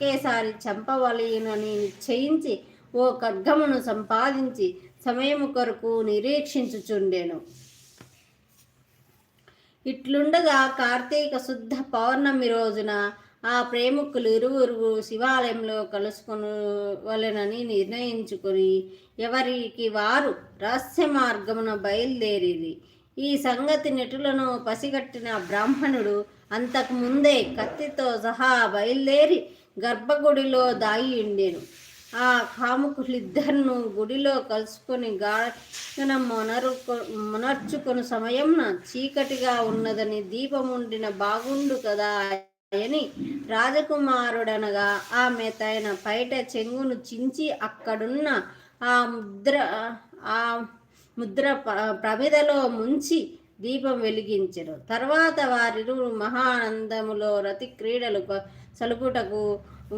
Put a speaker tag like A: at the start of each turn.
A: ఒకేసారి చంపవలయునని నిశ్చయించి ఓ ఖడ్గమును సంపాదించి సమయము కొరకు నిరీక్షించుచుండెను. ఇట్లుండగా కార్తీక శుద్ధ పౌర్ణమి రోజున ఆ ప్రేమికులు ఇరువురు శివాలయంలో కలుసుకొనవలెనని నిర్ణయించుకుని ఎవరికి వారు రహస్య మార్గమున బయలుదేరిరి. ఈ సంగతి నెటులను పసిగట్టిన బ్రాహ్మణుడు అంతకు ముందే కత్తితో సహా బయలుదేరి గర్భగుడిలో దాగి ఉండెను. ఆ కాముకులిద్దరిను గుడిలో కలుసుకొని గాఢన మొనర్చుకొని సమయంన చీకటిగా ఉన్నదని దీపముండిన బాగుండు కదా అని రాజకుమారుడనగా ఆమె తన పైట చెంగును చించి అక్కడున్న ఆ ముద్ర ప్రమిదలో ముంచి దీపం వెలిగించెను. తర్వాత వారిరువురు మహానందములో రతి క్రీడలు సలుపుటకు